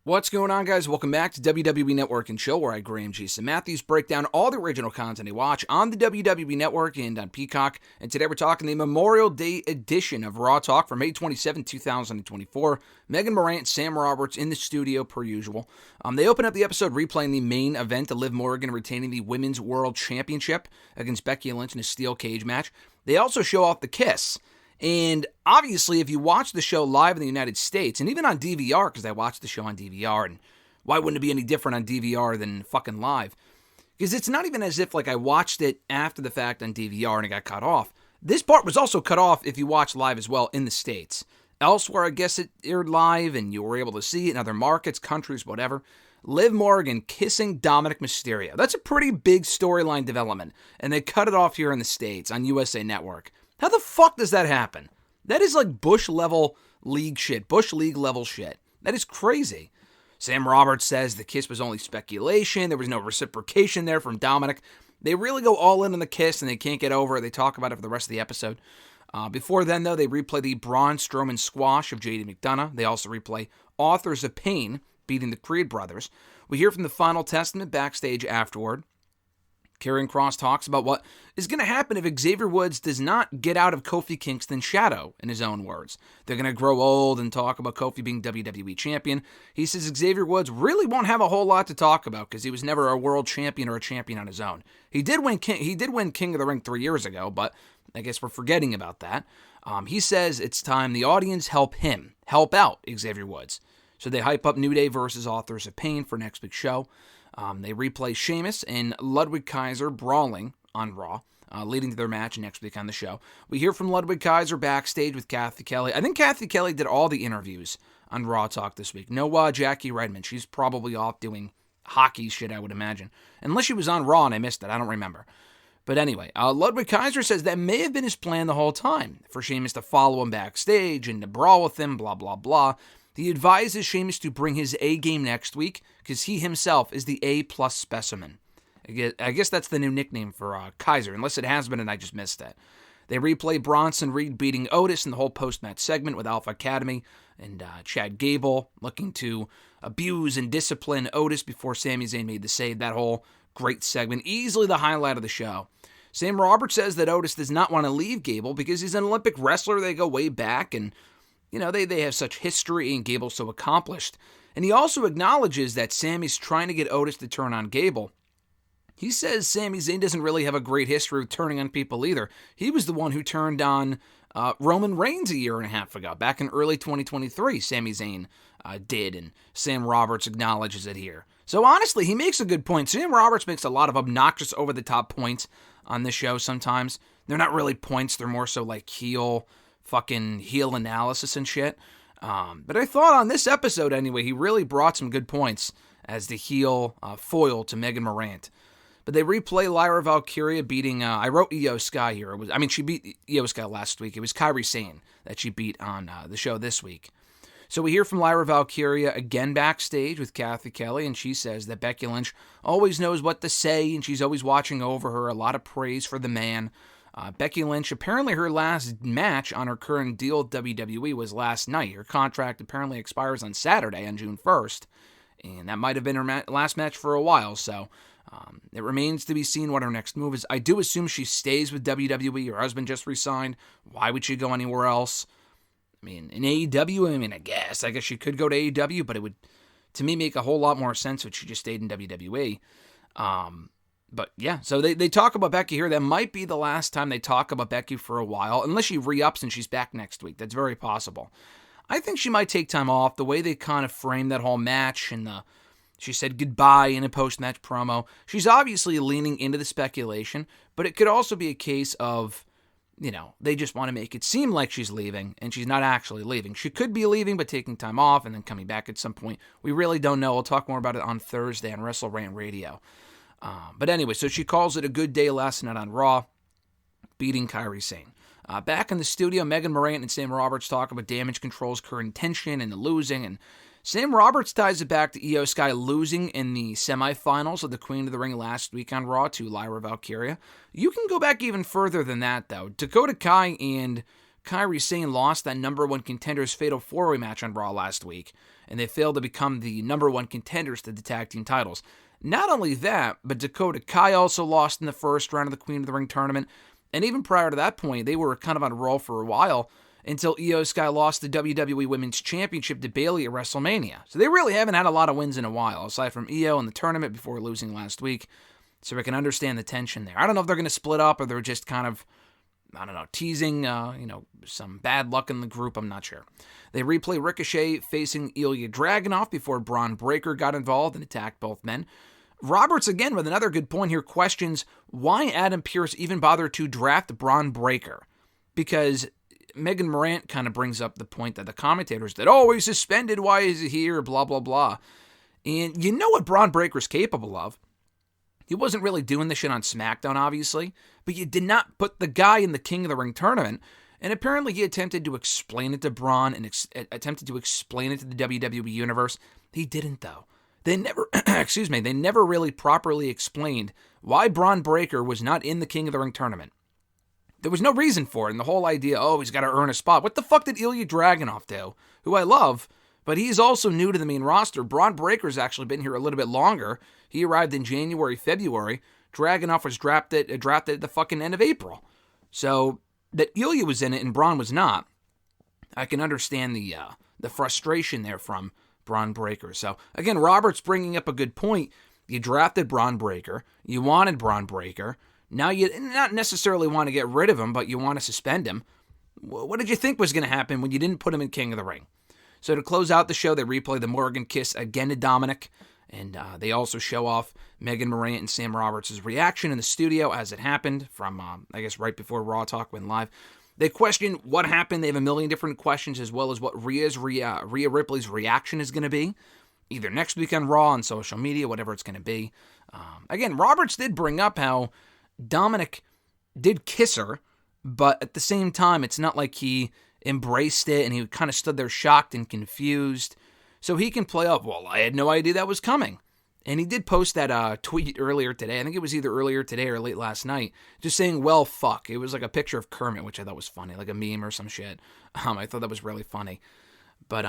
What's going on, guys? Welcome back to WWE Network and Show, where I, Graham Jason Matthews, break down all the original content I watch on the WWE Network and on Peacock. And today we're talking the Memorial Day edition of Raw Talk for May 27, 2024. Megan Morant and Sam Roberts in the studio per usual. They open up the episode replaying the main event of Liv Morgan retaining the Women's World Championship against Becky Lynch in a steel cage match. They also show off the kiss. And obviously, if you watch the show live in the United States, and even on DVR, because I watched the show on DVR, and why wouldn't it be any different on DVR than fucking live? Because it's not even as if like I watched it after the fact on DVR and it got cut off. This part was also cut off if you watch live as well in the States. Elsewhere, I guess it aired live and you were able to see it in other markets, countries, whatever. Liv Morgan kissing Dominic Mysterio. That's a pretty big storyline development. And they cut it off here in the States on USA Network. How the fuck does that happen? That is like Bush level league shit. Bush league level shit. That is crazy. Sam Roberts says the kiss was only speculation. There was no reciprocation there from Dominic. They really go all in on the kiss and they can't get over it. They talk about it for the rest of the episode. Before then, though, they replay the Braun Strowman squash of JD McDonough. They also replay Authors of Pain beating the Creed brothers. We hear from the Final Testament backstage afterward. Karrion Kross talks about what is going to happen if Xavier Woods does not get out of Kofi Kingston's shadow, in his own words. They're going to grow old and talk about Kofi being WWE champion. He says Xavier Woods really won't have a whole lot to talk about because he was never a world champion or a champion on his own. He did win King of the Ring 3 years ago, but I guess we're forgetting about that. He says it's time the audience help out Xavier Woods. So they hype up New Day versus Authors of Pain for next week's show. They replay Sheamus and Ludwig Kaiser brawling on Raw, leading to their match next week on the show. We hear from Ludwig Kaiser backstage with Kathy Kelly. I think Kathy Kelly did all the interviews on Raw Talk this week. No Jackie Redmond. She's probably off doing hockey shit, I would imagine. Unless she was on Raw and I missed it. I don't remember. But anyway, Ludwig Kaiser says that may have been his plan the whole time, for Sheamus to follow him backstage and to brawl with him, blah, blah, blah. He advises Sheamus to bring his A game next week because he himself is the A+ specimen. I guess that's the new nickname for Kaiser, unless it has been and I just missed it. They replay Bronson Reed beating Otis in the whole post-match segment with Alpha Academy and Chad Gable looking to abuse and discipline Otis before Sami Zayn made the save. That whole great segment, easily the highlight of the show. Sam Roberts says that Otis does not want to leave Gable because he's an Olympic wrestler. They go way back and they have such history and Gable's so accomplished. And he also acknowledges that Sami's trying to get Otis to turn on Gable. He says Sami Zayn doesn't really have a great history of turning on people either. He was the one who turned on Roman Reigns a year and a half ago. Back in early 2023, Sami Zayn did, and Sam Roberts acknowledges it here. So honestly, he makes a good point. Sam Roberts makes a lot of obnoxious, over-the-top points on this show sometimes. They're not really points, they're more so like heel analysis and shit. But I thought on this episode anyway, he really brought some good points as the heel foil to Megan Morant. But they replay Lyra Valkyria beating, I wrote Io Sky here. She beat Io Sky last week. It was Kairi Sane that she beat on the show this week. So we hear from Lyra Valkyria again backstage with Kathy Kelly, and she says that Becky Lynch always knows what to say, and she's always watching over her. A lot of praise for the man. Becky Lynch, apparently her last match on her current deal with WWE was last night. Her contract apparently expires on Saturday, on June 1st, and that might have been her last match for a while, so it remains to be seen what her next move is. I do assume she stays with WWE. Her husband just resigned. Why would she go anywhere else? In AEW, I guess she could go to AEW, but it would, to me, make a whole lot more sense if she just stayed in WWE. But yeah, so they talk about Becky here. That might be the last time they talk about Becky for a while, unless she re-ups and she's back next week. That's very possible. I think she might take time off. The way they kind of framed that whole match and she said goodbye in a post-match promo. She's obviously leaning into the speculation, but it could also be a case of, they just want to make it seem like she's leaving, and she's not actually leaving. She could be leaving, but taking time off and then coming back at some point. We really don't know. We'll talk more about it on Thursday on WrestleRant Radio. But anyway, so she calls it a good day last night on Raw, beating Kairi Sane. Back in the studio, Megan Morant and Sam Roberts talk about Damage Control's current tension and the losing, and Sam Roberts ties it back to Io Sky losing in the semifinals of the Queen of the Ring last week on Raw to Lyra Valkyria. You can go back even further than that, though. Dakota Kai and Kairi Sane lost that number one contenders fatal four-way match on Raw last week. and they failed to become the number one contenders to the tag team titles. Not only that, but Dakota Kai also lost in the first round of the Queen of the Ring tournament, and even prior to that point, they were kind of on a roll for a while until Io Sky lost the WWE Women's Championship to Bayley at WrestleMania. So they really haven't had a lot of wins in a while, aside from Io in the tournament before losing last week. So I can understand the tension there. I don't know if they're going to split up or they're just kind of, teasing, some bad luck in the group. I'm not sure. They replay Ricochet facing Ilya Dragunov before Braun Breaker got involved and attacked both men. Roberts, again, with another good point here, questions why Adam Pearce even bothered to draft Braun Breaker. Because Megan Morant kind of brings up the point that the commentators did, he's suspended, why is he here, blah, blah, blah. And you know what Braun Breaker's capable of. He wasn't really doing this shit on SmackDown, obviously, but you did not put the guy in the King of the Ring tournament, and apparently he attempted to explain it to Braun and attempted to explain it to the WWE Universe. He didn't, though. They never, they never really properly explained why Braun Breaker was not in the King of the Ring tournament. There was no reason for it, and the whole idea, he's got to earn a spot. What the fuck did Ilya Dragunov do? Who I love, but he's also new to the main roster. Braun Breaker's actually been here a little bit longer. He arrived in January, February. Dragunov was drafted at the fucking end of April. So that Ilya was in it and Braun was not, I can understand the frustration there from Braun Breaker. So again, Robert's bringing up a good point. You drafted Braun Breaker. You wanted Braun Breaker. Now you not necessarily want to get rid of him, but you want to suspend him. What did you think was going to happen when you didn't put him in King of the Ring? So to close out the show, they replay the Morgan kiss again to Dominic. And they also show off Megan Morant and Sam Roberts' reaction in the studio as it happened from, right before Raw Talk went live. They question what happened. They have a million different questions, as well as what Rhea Ripley's reaction is going to be. Either next week on Raw, on social media, whatever it's going to be. Again, Roberts did bring up how Dominic did kiss her, but at the same time, it's not like he embraced it and he kind of stood there shocked and confused. So he can play up, I had no idea that was coming. And he did post that tweet earlier today. I think it was either earlier today or late last night. Just saying, fuck. It was like a picture of Kermit, which I thought was funny. Like a meme or some shit. I thought that was really funny. But,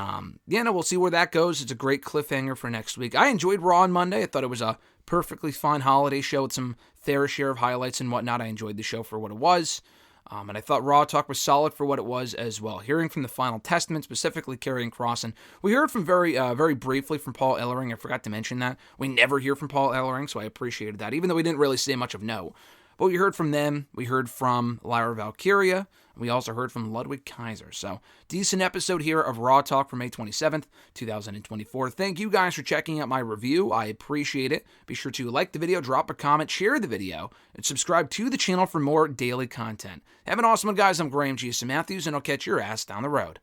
we'll see where that goes. It's a great cliffhanger for next week. I enjoyed Raw on Monday. I thought it was a perfectly fine holiday show with some fair share of highlights and whatnot. I enjoyed the show for what it was. And I thought Raw Talk was solid for what it was as well. Hearing from the Final Testament, specifically Karrion Kross, and we heard from very briefly from Paul Ellering. I forgot to mention that. We never hear from Paul Ellering, so I appreciated that, even though we didn't really say much of no. But we heard from them. We heard from Lyra Valkyria. We also heard from Ludwig Kaiser. So, decent episode here of Raw Talk for May 27th, 2024. Thank you guys for checking out my review. I appreciate it. Be sure to like the video, drop a comment, share the video, and subscribe to the channel for more daily content. Have an awesome one, guys. I'm Graham G. Matthews, and I'll catch your ass down the road.